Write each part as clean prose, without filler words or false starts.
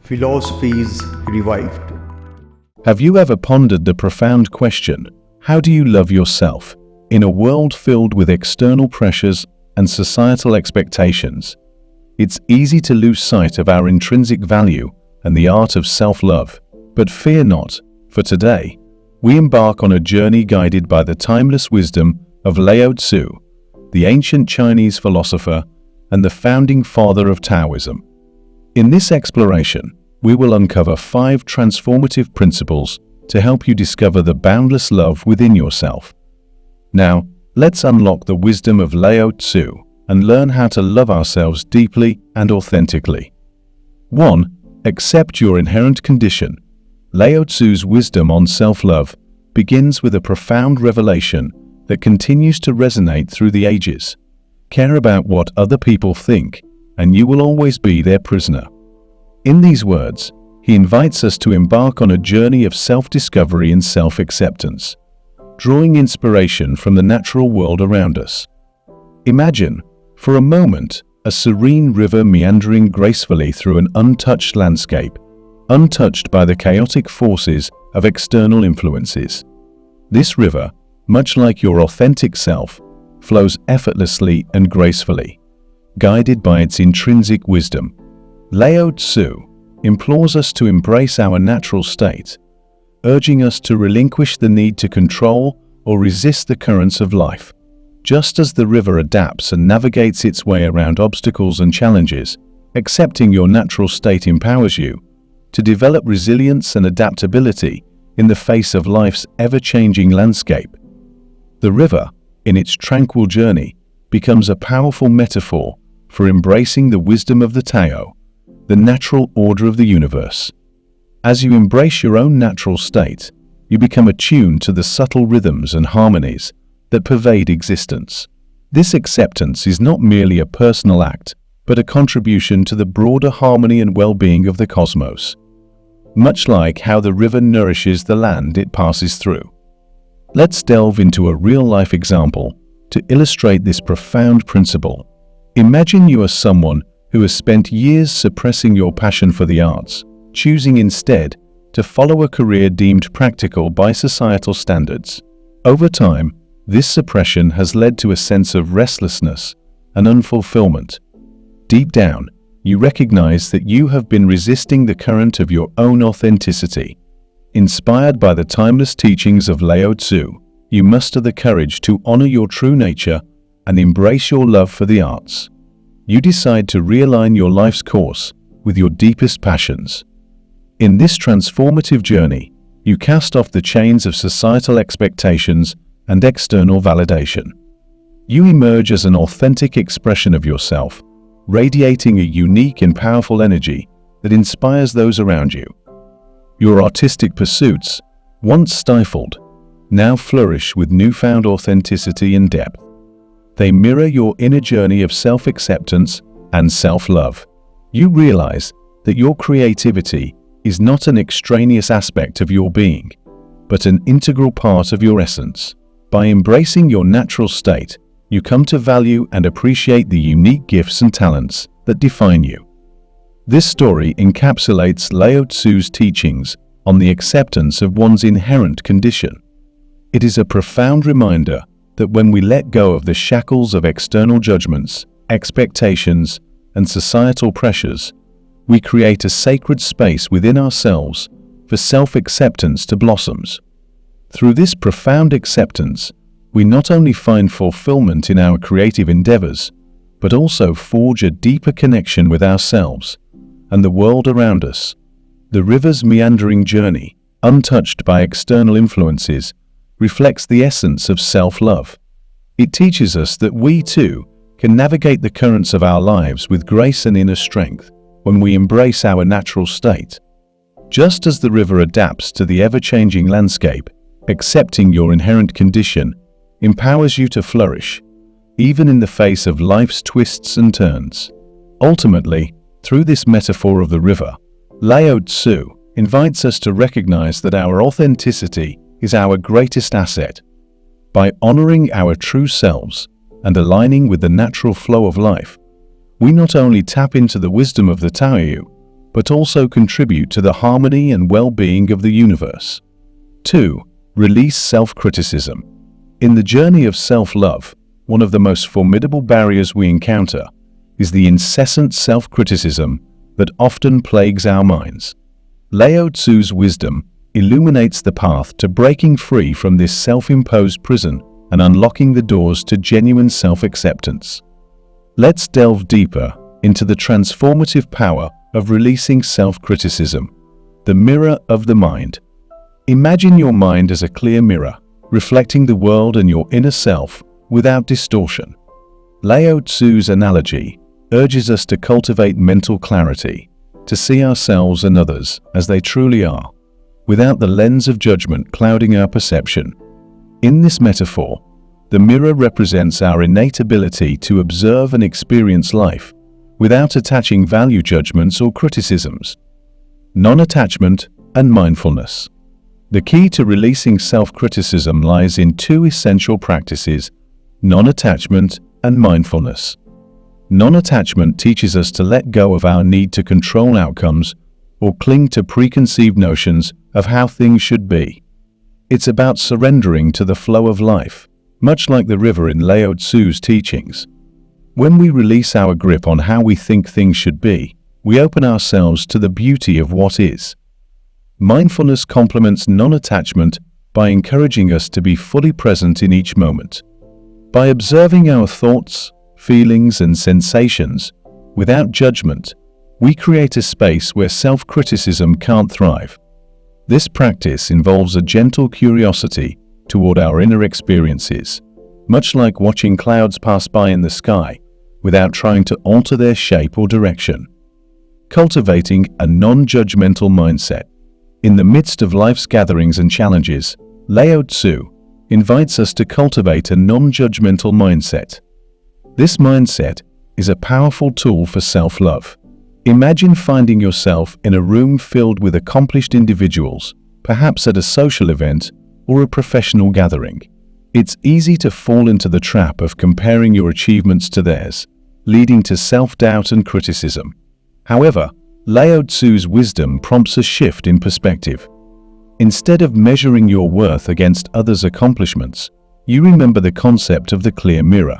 Philosophies Revived. Have you ever pondered the profound question, how do you love yourself? In a world filled with external pressures and societal expectations, it's easy to lose sight of our intrinsic value and the art of self-love. But fear not, for today, we embark on a journey guided by the timeless wisdom of Lao Tzu, the ancient Chinese philosopher and the founding father of Taoism. In this exploration, we will uncover 5 transformative principles to help you discover the boundless love within yourself. Now, let's unlock the wisdom of Lao Tzu and learn how to love ourselves deeply and authentically. 1. Accept your inherent condition. Lao Tzu's wisdom on self-love begins with a profound revelation that continues to resonate through the ages. Care about what other people think, and you will always be their prisoner. In these words, he invites us to embark on a journey of self-discovery and self-acceptance, drawing inspiration from the natural world around us. Imagine, for a moment, a serene river meandering gracefully through an untouched landscape, untouched by the chaotic forces of external influences. This river, much like your authentic self, flows effortlessly and gracefully, guided by its intrinsic wisdom. Lao Tzu implores us to embrace our natural state, urging us to relinquish the need to control or resist the currents of life. Just as the river adapts and navigates its way around obstacles and challenges, accepting your natural state empowers you to develop resilience and adaptability in the face of life's ever-changing landscape. The river, in its tranquil journey, becomes a powerful metaphor for embracing the wisdom of the Tao, the natural order of the universe. As you embrace your own natural state, you become attuned to the subtle rhythms and harmonies that pervade existence. This acceptance is not merely a personal act, but a contribution to the broader harmony and well-being of the cosmos, much like how the river nourishes the land it passes through. Let's delve into a real-life example to illustrate this profound principle. Imagine you are someone who has spent years suppressing your passion for the arts, choosing instead to follow a career deemed practical by societal standards. Over time, this suppression has led to a sense of restlessness and unfulfillment. Deep down, you recognize that you have been resisting the current of your own authenticity. Inspired by the timeless teachings of Lao Tzu, you muster the courage to honor your true nature and embrace your love for the arts. You decide to realign your life's course with your deepest passions. In this transformative journey, you cast off the chains of societal expectations and external validation. You emerge as an authentic expression of yourself, radiating a unique and powerful energy that inspires those around you. Your artistic pursuits, once stifled, now flourish with newfound authenticity and depth. They mirror your inner journey of self-acceptance and self-love. You realize that your creativity is not an extraneous aspect of your being, but an integral part of your essence. By embracing your natural state, you come to value and appreciate the unique gifts and talents that define you. This story encapsulates Lao Tzu's teachings on the acceptance of one's inherent condition. It is a profound reminder that when we let go of the shackles of external judgments, expectations, and societal pressures, we create a sacred space within ourselves for self-acceptance to blossom. Through this profound acceptance, we not only find fulfillment in our creative endeavors, but also forge a deeper connection with ourselves and the world around us. The river's meandering journey, untouched by external influences, reflects the essence of self-love. It teaches us that we, too, can navigate the currents of our lives with grace and inner strength when we embrace our natural state. Just as the river adapts to the ever-changing landscape, accepting your inherent condition empowers you to flourish, even in the face of life's twists and turns. Ultimately, through this metaphor of the river, Lao Tzu invites us to recognize that our authenticity is our greatest asset. By honoring our true selves and aligning with the natural flow of life, we not only tap into the wisdom of the Tao, but also contribute to the harmony and well-being of the universe. 2. Release self-criticism. In the journey of self-love, one of the most formidable barriers we encounter is the incessant self-criticism that often plagues our minds. Lao Tzu's wisdom illuminates the path to breaking free from this self-imposed prison and unlocking the doors to genuine self-acceptance. Let's delve deeper into the transformative power of releasing self-criticism, the mirror of the mind. Imagine your mind as a clear mirror, reflecting the world and your inner self without distortion. Lao Tzu's analogy urges us to cultivate mental clarity, to see ourselves and others as they truly are, without the lens of judgment clouding our perception. In this metaphor, the mirror represents our innate ability to observe and experience life without attaching value judgments or criticisms. Non-attachment and mindfulness. The key to releasing self-criticism lies in two essential practices: non-attachment and mindfulness. Non-attachment teaches us to let go of our need to control outcomes or cling to preconceived notions of how things should be. It's about surrendering to the flow of life, much like the river in Lao Tzu's teachings. When we release our grip on how we think things should be, we open ourselves to the beauty of what is. Mindfulness complements non-attachment by encouraging us to be fully present in each moment. By observing our thoughts, feelings, and sensations without judgment, we create a space where self-criticism can't thrive. This practice involves a gentle curiosity toward our inner experiences, much like watching clouds pass by in the sky without trying to alter their shape or direction. Cultivating a non-judgmental mindset. In the midst of life's gatherings and challenges, Lao Tzu invites us to cultivate a non-judgmental mindset. This mindset is a powerful tool for self-love. Imagine finding yourself in a room filled with accomplished individuals, perhaps at a social event or a professional gathering. It's easy to fall into the trap of comparing your achievements to theirs, leading to self-doubt and criticism. However, Lao Tzu's wisdom prompts a shift in perspective. Instead of measuring your worth against others' accomplishments, you remember the concept of the clear mirror.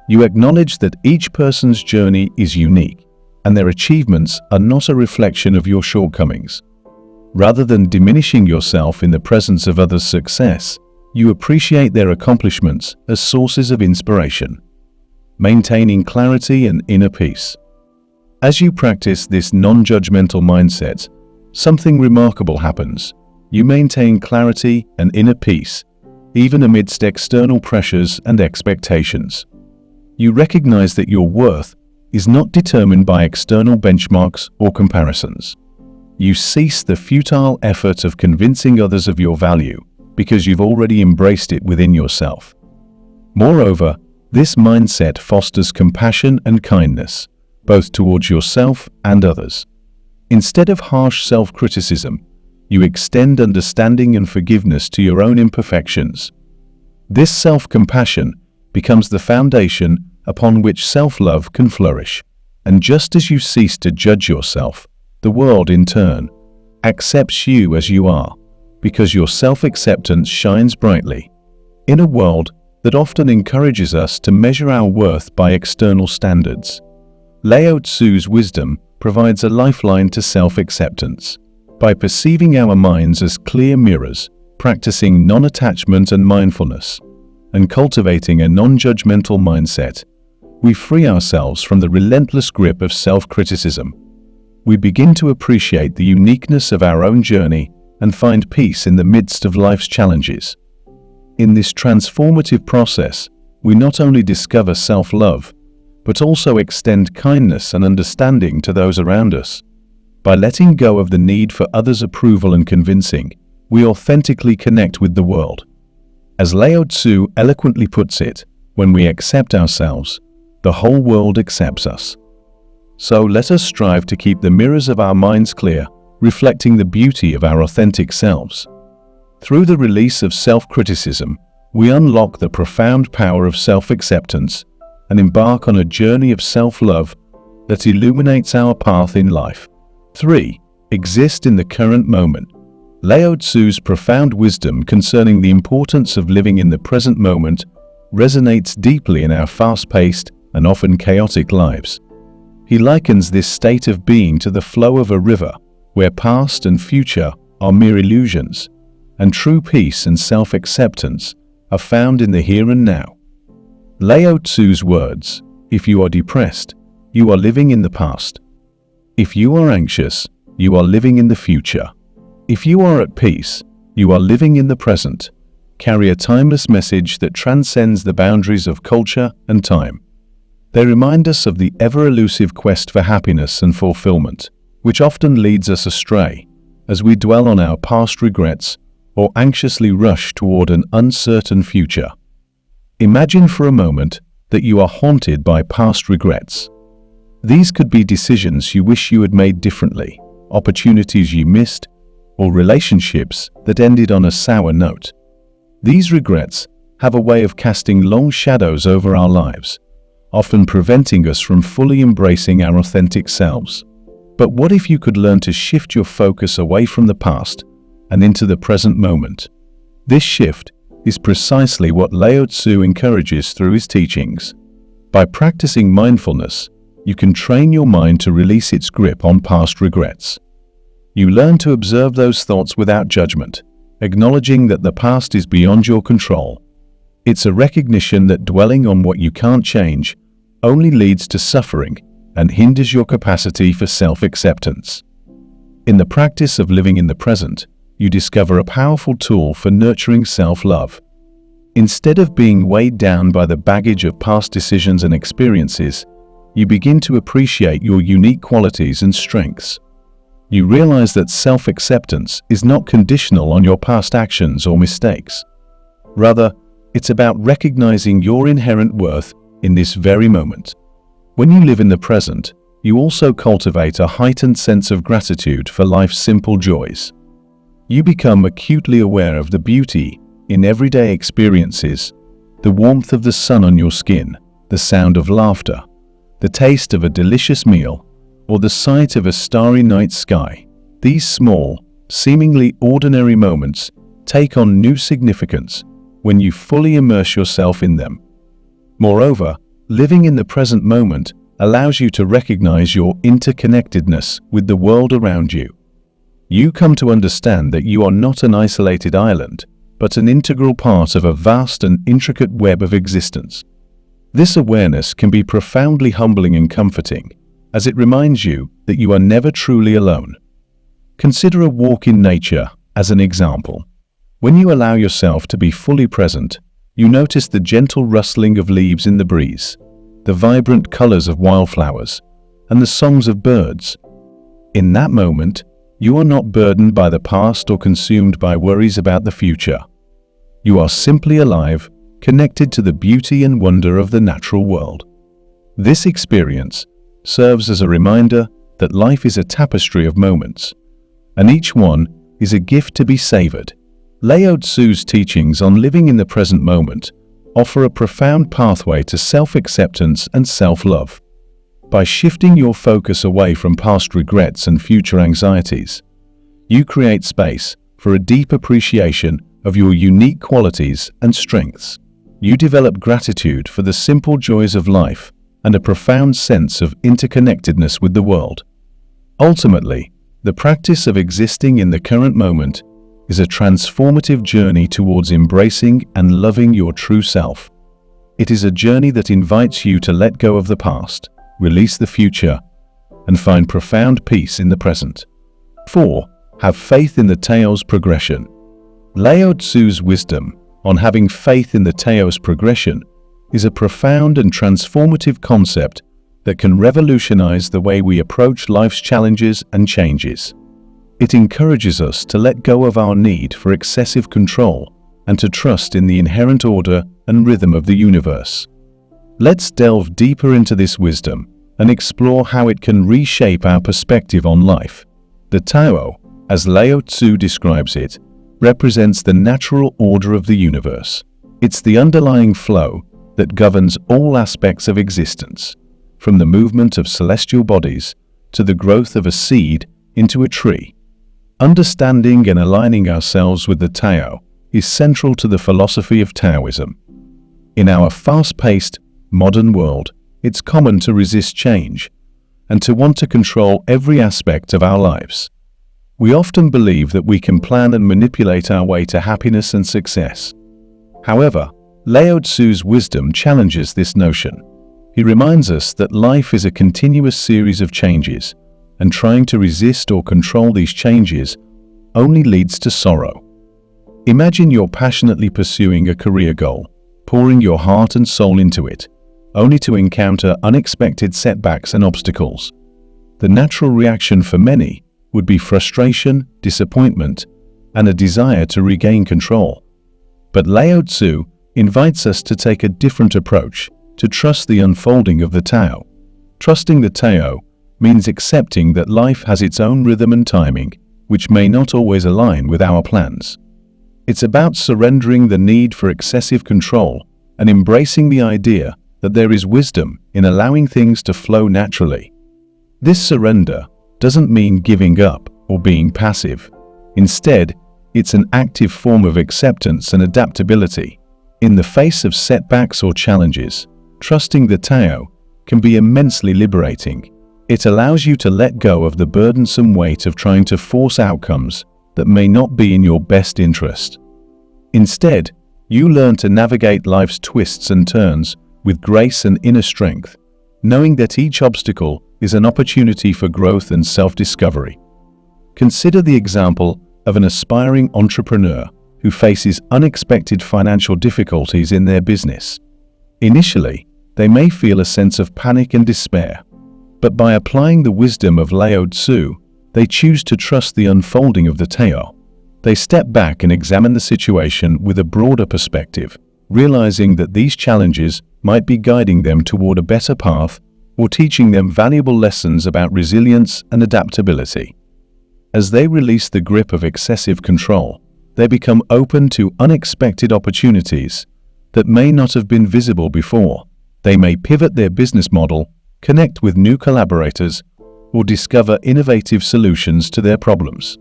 You acknowledge that each person's journey is unique, and their achievements are not a reflection of your shortcomings. Rather than diminishing yourself in the presence of others' success, you appreciate their accomplishments as sources of inspiration. Maintaining clarity and inner peace. As you practice this non-judgmental mindset, something remarkable happens. You maintain clarity and inner peace, even amidst external pressures and expectations. You recognize that your worth is not determined by external benchmarks or comparisons. You cease the futile effort of convincing others of your value because you've already embraced it within yourself. Moreover, this mindset fosters compassion and kindness, both towards yourself and others. Instead of harsh self-criticism, you extend understanding and forgiveness to your own imperfections. This self-compassion becomes the foundation upon which self-love can flourish. And just as you cease to judge yourself, the world in turn accepts you as you are, because your self-acceptance shines brightly. In a world that often encourages us to measure our worth by external standards, Lao Tzu's wisdom provides a lifeline to self-acceptance. By perceiving our minds as clear mirrors, practicing non-attachment and mindfulness, and cultivating a non-judgmental mindset, we free ourselves from the relentless grip of self-criticism. We begin to appreciate the uniqueness of our own journey and find peace in the midst of life's challenges. In this transformative process, we not only discover self-love, but also extend kindness and understanding to those around us. By letting go of the need for others' approval and convincing, we authentically connect with the world. As Lao Tzu eloquently puts it, when we accept ourselves, the whole world accepts us. So let us strive to keep the mirrors of our minds clear, reflecting the beauty of our authentic selves. Through the release of self-criticism, we unlock the profound power of self-acceptance and embark on a journey of self-love that illuminates our path in life. 3. Exist in the current moment. Lao Tzu's profound wisdom concerning the importance of living in the present moment resonates deeply in our fast-paced and often chaotic lives. He likens this state of being to the flow of a river, where past and future are mere illusions, and true peace and self-acceptance are found in the here and now. Lao Tzu's words, "If you are depressed, you are living in the past. If you are anxious, you are living in the future. If you are at peace, you are living in the present," carry a timeless message that transcends the boundaries of culture and time. They remind us of the ever-elusive quest for happiness and fulfillment, which often leads us astray as we dwell on our past regrets or anxiously rush toward an uncertain future. Imagine for a moment that you are haunted by past regrets. These could be decisions you wish you had made differently, opportunities you missed, or relationships that ended on a sour note. These regrets have a way of casting long shadows over our lives, often preventing us from fully embracing our authentic selves. But what if you could learn to shift your focus away from the past and into the present moment? This shift is precisely what Lao Tzu encourages through his teachings. By practicing mindfulness, you can train your mind to release its grip on past regrets. You learn to observe those thoughts without judgment, acknowledging that the past is beyond your control. It's a recognition that dwelling on what you can't change only leads to suffering and hinders your capacity for self-acceptance. In the practice of living in the present, you discover a powerful tool for nurturing self-love. Instead of being weighed down by the baggage of past decisions and experiences, you begin to appreciate your unique qualities and strengths. You realize that self-acceptance is not conditional on your past actions or mistakes. Rather, it's about recognizing your inherent worth in this very moment. When you live in the present, you also cultivate a heightened sense of gratitude for life's simple joys. You become acutely aware of the beauty in everyday experiences, the warmth of the sun on your skin, the sound of laughter, the taste of a delicious meal, or the sight of a starry night sky. These small, seemingly ordinary moments take on new significance when you fully immerse yourself in them. Moreover, living in the present moment allows you to recognize your interconnectedness with the world around you. You come to understand that you are not an isolated island, but an integral part of a vast and intricate web of existence. This awareness can be profoundly humbling and comforting, as it reminds you that you are never truly alone. Consider a walk in nature as an example. When you allow yourself to be fully present, you notice the gentle rustling of leaves in the breeze, the vibrant colors of wildflowers, and the songs of birds. In that moment, you are not burdened by the past or consumed by worries about the future. You are simply alive, connected to the beauty and wonder of the natural world. This experience serves as a reminder that life is a tapestry of moments, and each one is a gift to be savored. Lao Tzu's teachings on living in the present moment offer a profound pathway to self-acceptance and self-love. By shifting your focus away from past regrets and future anxieties, you create space for a deep appreciation of your unique qualities and strengths. You develop gratitude for the simple joys of life and a profound sense of interconnectedness with the world. Ultimately, the practice of existing in the current moment is a transformative journey towards embracing and loving your true self. It is a journey that invites you to let go of the past, release the future, and find profound peace in the present. 4. Have faith in the Tao's progression. Lao Tzu's wisdom on having faith in the Tao's progression is a profound and transformative concept that can revolutionize the way we approach life's challenges and changes. It encourages us to let go of our need for excessive control and to trust in the inherent order and rhythm of the universe. Let's delve deeper into this wisdom and explore how it can reshape our perspective on life. The Tao, as Lao Tzu describes it, represents the natural order of the universe. It's the underlying flow that governs all aspects of existence, from the movement of celestial bodies to the growth of a seed into a tree. Understanding and aligning ourselves with the Tao is central to the philosophy of Taoism. In our fast-paced, modern world, it's common to resist change and to want to control every aspect of our lives. We often believe that we can plan and manipulate our way to happiness and success. However, Lao Tzu's wisdom challenges this notion. He reminds us that life is a continuous series of changes, and trying to resist or control these changes only leads to sorrow. Imagine you're passionately pursuing a career goal, pouring your heart and soul into it, only to encounter unexpected setbacks and obstacles. The natural reaction for many would be frustration, disappointment, and a desire to regain control. But Lao Tzu invites us to take a different approach, to trust the unfolding of the Tao. Trusting the Tao means accepting that life has its own rhythm and timing, which may not always align with our plans. It's about surrendering the need for excessive control and embracing the idea that there is wisdom in allowing things to flow naturally. This surrender doesn't mean giving up or being passive. Instead, it's an active form of acceptance and adaptability. In the face of setbacks or challenges, trusting the Tao can be immensely liberating. It allows you to let go of the burdensome weight of trying to force outcomes that may not be in your best interest. Instead, you learn to navigate life's twists and turns with grace and inner strength, knowing that each obstacle is an opportunity for growth and self-discovery. Consider the example of an aspiring entrepreneur who faces unexpected financial difficulties in their business. Initially, they may feel a sense of panic and despair, but by applying the wisdom of Lao Tzu, they choose to trust the unfolding of the Tao. They step back and examine the situation with a broader perspective, realizing that these challenges might be guiding them toward a better path or teaching them valuable lessons about resilience and adaptability. As they release the grip of excessive control, they become open to unexpected opportunities that may not have been visible before. They may pivot their business model, connect with new collaborators, or discover innovative solutions to their problems.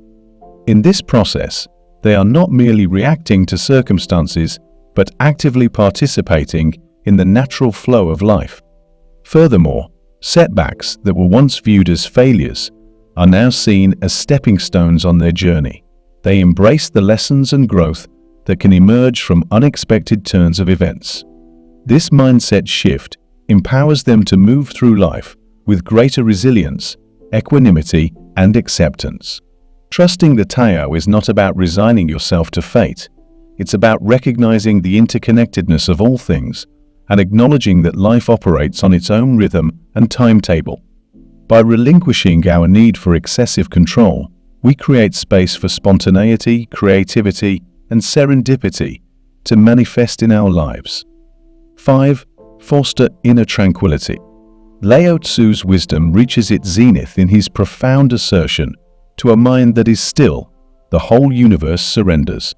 In this process, they are not merely reacting to circumstances, but actively participating in the natural flow of life. Furthermore, setbacks that were once viewed as failures are now seen as stepping stones on their journey. They embrace the lessons and growth that can emerge from unexpected turns of events. This mindset shift empowers them to move through life with greater resilience, equanimity, and acceptance. Trusting the Tao is not about resigning yourself to fate. It's about recognizing the interconnectedness of all things and acknowledging that life operates on its own rhythm and timetable. By relinquishing our need for excessive control, we create space for spontaneity, creativity, and serendipity to manifest in our lives. 5. Foster inner tranquility. Lao Tzu's wisdom reaches its zenith in his profound assertion, "To a mind that is still, the whole universe surrenders."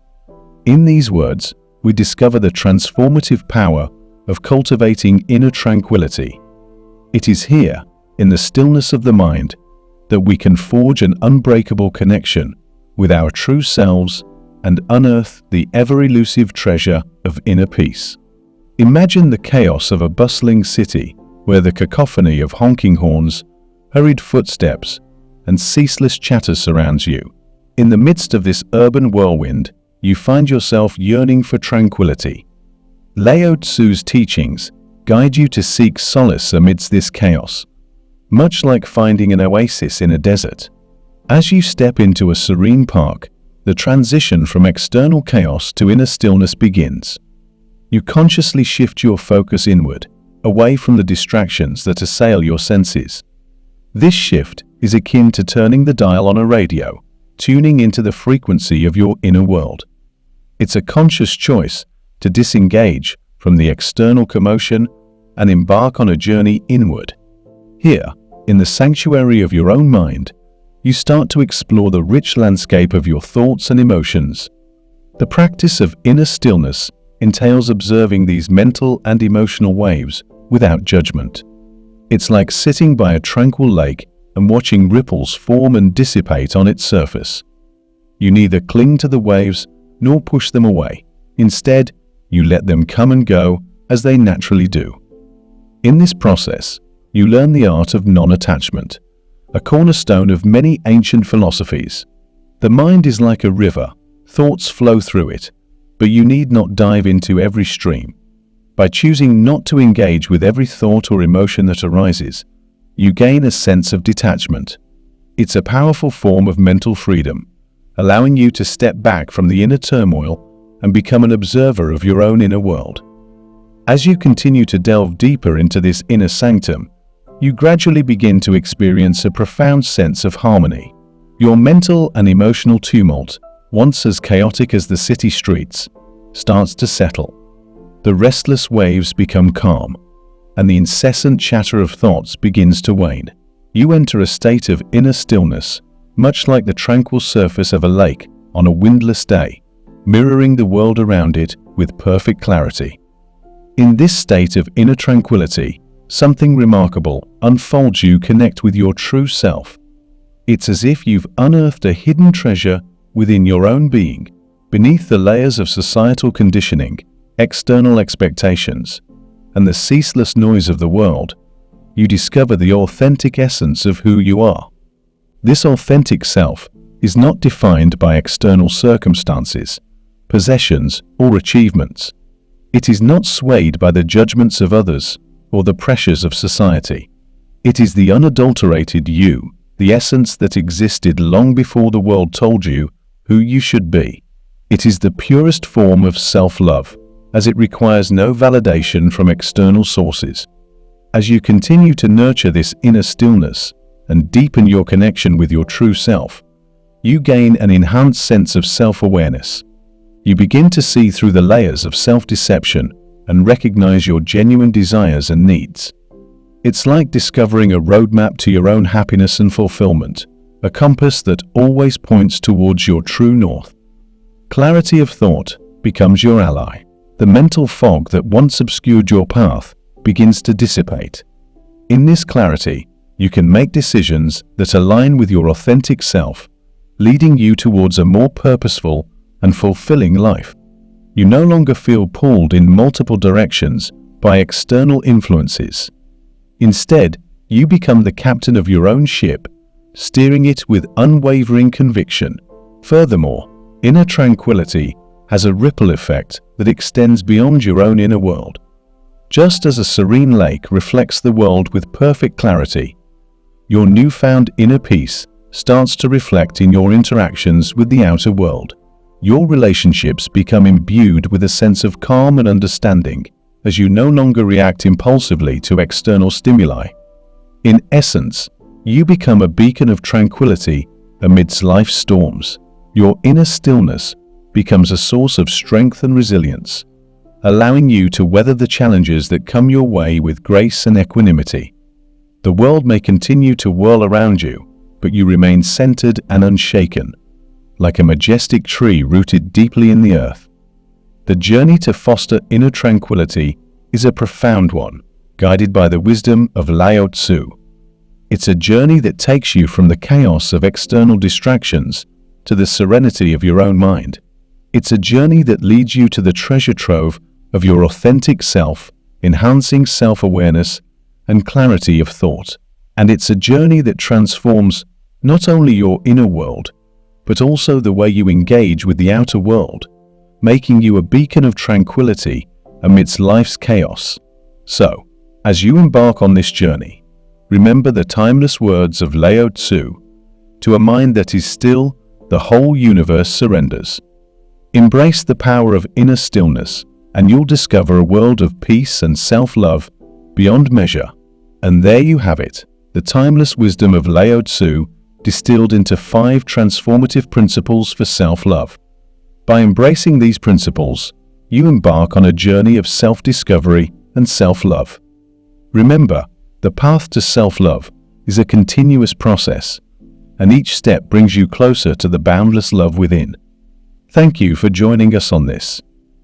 In these words, we discover the transformative power of cultivating inner tranquility. It is here, in the stillness of the mind, that we can forge an unbreakable connection with our true selves and unearth the ever-elusive treasure of inner peace. Imagine the chaos of a bustling city where the cacophony of honking horns, hurried footsteps, and ceaseless chatter surrounds you. In the midst of this urban whirlwind, you find yourself yearning for tranquility. Lao Tzu's teachings guide you to seek solace amidst this chaos, much like finding an oasis in a desert. As you step into a serene park, the transition from external chaos to inner stillness begins. You consciously shift your focus inward, away from the distractions that assail your senses. This shift is akin to turning the dial on a radio, tuning into the frequency of your inner world. It's a conscious choice to disengage from the external commotion and embark on a journey inward. Here, in the sanctuary of your own mind, you start to explore the rich landscape of your thoughts and emotions. The practice of inner stillness entails observing these mental and emotional waves without judgment. It's like sitting by a tranquil lake and watching ripples form and dissipate on its surface. You neither cling to the waves nor push them away. Instead, you let them come and go as they naturally do. In this process, you learn the art of non-attachment, a cornerstone of many ancient philosophies. The mind is like a river, thoughts flow through it, but you need not dive into every stream. By choosing not to engage with every thought or emotion that arises, you gain a sense of detachment. It's a powerful form of mental freedom, allowing you to step back from the inner turmoil and become an observer of your own inner world. As you continue to delve deeper into this inner sanctum, you gradually begin to experience a profound sense of harmony. Your mental and emotional tumult, once as chaotic as the city streets, starts to settle. The restless waves become calm, and the incessant chatter of thoughts begins to wane. You enter a state of inner stillness, much like the tranquil surface of a lake on a windless day, mirroring the world around it with perfect clarity. In this state of inner tranquility, something remarkable unfolds. You connect with your true self. It's as if you've unearthed a hidden treasure within your own being, beneath the layers of societal conditioning, external expectations, and the ceaseless noise of the world. You discover the authentic essence of who you are. This authentic self is not defined by external circumstances, possessions, or achievements. It is not swayed by the judgments of others or the pressures of society. It is the unadulterated you, the essence that existed long before the world told you who you should be. It is the purest form of self-love, as it requires no validation from external sources. As you continue to nurture this inner stillness and deepen your connection with your true self, you gain an enhanced sense of self-awareness. You begin to see through the layers of self-deception and recognize your genuine desires and needs. It's like discovering a roadmap to your own happiness and fulfillment, a compass that always points towards your true north. Clarity of thought becomes your ally. The mental fog that once obscured your path begins to dissipate. In this clarity, you can make decisions that align with your authentic self, leading you towards a more purposeful and fulfilling life. You no longer feel pulled in multiple directions by external influences. Instead, you become the captain of your own ship, steering it with unwavering conviction. Furthermore, inner tranquility has a ripple effect that extends beyond your own inner world. Just as a serene lake reflects the world with perfect clarity, your newfound inner peace starts to reflect in your interactions with the outer world. Your relationships become imbued with a sense of calm and understanding, as you no longer react impulsively to external stimuli. In essence, you become a beacon of tranquility amidst life's storms. Your inner stillness becomes a source of strength and resilience, allowing you to weather the challenges that come your way with grace and equanimity. The world may continue to whirl around you, but you remain centered and unshaken, like a majestic tree rooted deeply in the earth. The journey to foster inner tranquility is a profound one, guided by the wisdom of Lao Tzu. It's a journey that takes you from the chaos of external distractions to the serenity of your own mind. It's a journey that leads you to the treasure trove of your authentic self, enhancing self-awareness and clarity of thought. And it's a journey that transforms not only your inner world, but also the way you engage with the outer world, making you a beacon of tranquility amidst life's chaos. So, as you embark on this journey, remember the timeless words of Lao Tzu: "To a mind that is still, the whole universe surrenders." Embrace the power of inner stillness, and you'll discover a world of peace and self-love beyond measure. And there you have it, the timeless wisdom of Lao Tzu, distilled into 5 transformative principles for self-love. By embracing these principles, you embark on a journey of self-discovery and self-love. Remember, the path to self-love is a continuous process, and each step brings you closer to the boundless love within. Thank you for joining us on this